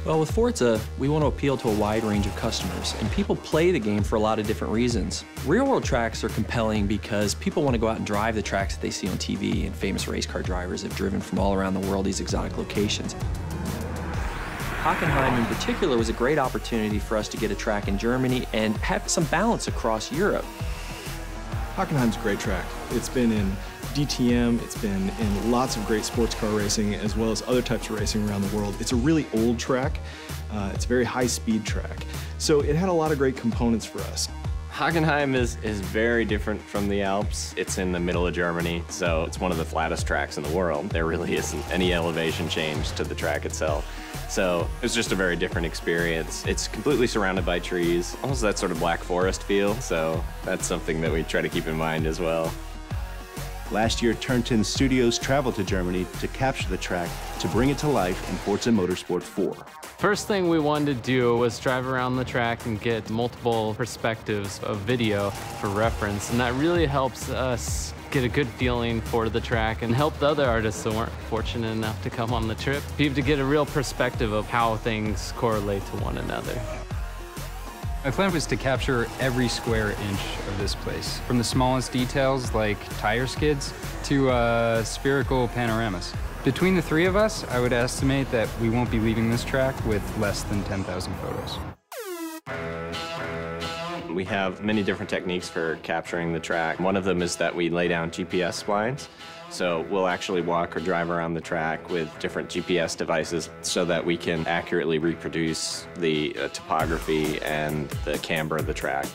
Well, with Forza, we want to appeal to a wide range of customers, and people play the game for a lot of different reasons. Real-world tracks are compelling because people want to go out and drive the tracks that they see on TV, and famous race car drivers have driven from all around the world these exotic locations. Hockenheim in particular was a great opportunity for us to get a track in Germany and have some balance across Europe. Hockenheim's a great track. It's been in DTM, it's been in lots of great sports car racing as well as other types of racing around the world. It's a really old track. It's a very high-speed track. So it had a lot of great components for us. Hockenheim is very different from the Alps. It's in the middle of Germany, so it's one of the flattest tracks in the world. There really isn't any elevation change to the track itself. So it's just a very different experience. It's completely surrounded by trees, almost that sort of Black Forest feel, so that's something that we try to keep in mind as well. Last year, Turn 10 Studios traveled to Germany to capture the track to bring it to life in Forza Motorsport 4. First thing we wanted to do was drive around the track and get multiple perspectives of video for reference, and that really helps us get a good feeling for the track and help the other artists that weren't fortunate enough to come on the trip be able to get a real perspective of how things correlate to one another. My plan was to capture every square inch of this place, from the smallest details like tire skids to spherical panoramas. Between the three of us, I would estimate that we won't be leaving this track with less than 10,000 photos. We have many different techniques for capturing the track. One of them is that we lay down GPS splines. So we'll actually walk or drive around the track with different GPS devices so that we can accurately reproduce the topography and the camber of the track.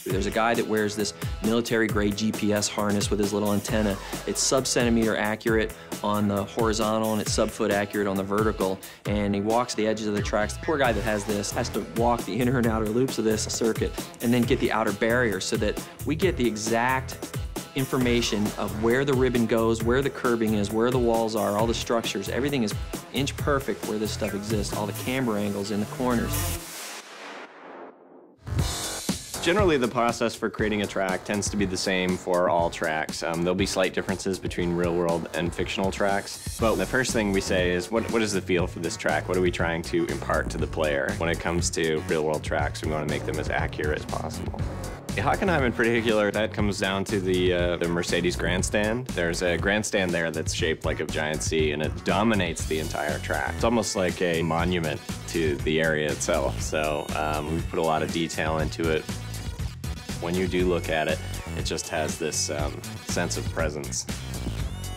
There's a guy that wears this military-grade GPS harness with his little antenna. It's sub-centimeter accurate on the horizontal and it's sub-foot accurate on the vertical. And he walks the edges of the tracks. The poor guy that has this has to walk the inner and outer loops of this circuit and then get the outer barrier so that we get the exact information of where the ribbon goes, where the curbing is, where the walls are, all the structures. Everything is inch perfect where this stuff exists, all the camber angles in the corners. Generally, the process for creating a track tends to be the same for all tracks. There'll be slight differences between real-world and fictional tracks, but the first thing we say is, what is the feel for this track? What are we trying to impart to the player? When it comes to real-world tracks, we want to make them as accurate as possible. Hockenheim in particular, that comes down to the Mercedes grandstand. There's a grandstand there that's shaped like a giant C, and it dominates the entire track. It's almost like a monument to the area itself, so we've put a lot of detail into it. When you do look at it, it just has this sense of presence.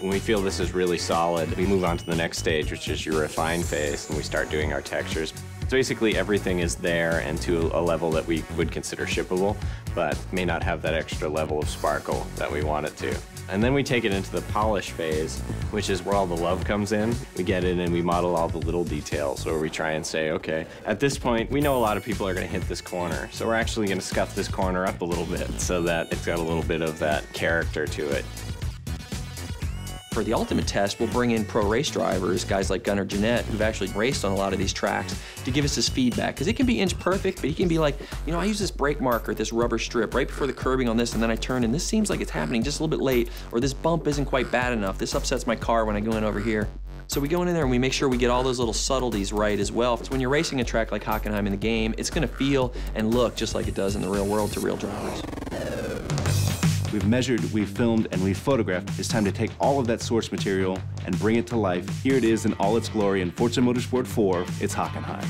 When we feel this is really solid, we move on to the next stage, which is your refine phase, and we start doing our textures. So basically everything is there and to a level that we would consider shippable, but may not have that extra level of sparkle that we want it to. And then we take it into the polish phase, which is where all the love comes in. We get in and we model all the little details, where we try and say, okay, at this point, we know a lot of people are gonna hit this corner, so we're actually gonna scuff this corner up a little bit so that it's got a little bit of that character to it. For the ultimate test, we'll bring in pro race drivers, guys like Gunnar Jeanette, who've actually raced on a lot of these tracks, to give us his feedback. Because it can be inch perfect, but he can be like, you know, I use this brake marker, this rubber strip, right before the curbing on this, and then I turn, and this seems like it's happening just a little bit late, or this bump isn't quite bad enough. This upsets my car when I go in over here. So we go in there and we make sure we get all those little subtleties right as well. So when you're racing a track like Hockenheim in the game, it's gonna feel and look just like it does in the real world to real drivers. We've measured, we've filmed, and we've photographed. It's time to take all of that source material and bring it to life. Here it is in all its glory in Forza Motorsport 4, it's Hockenheim.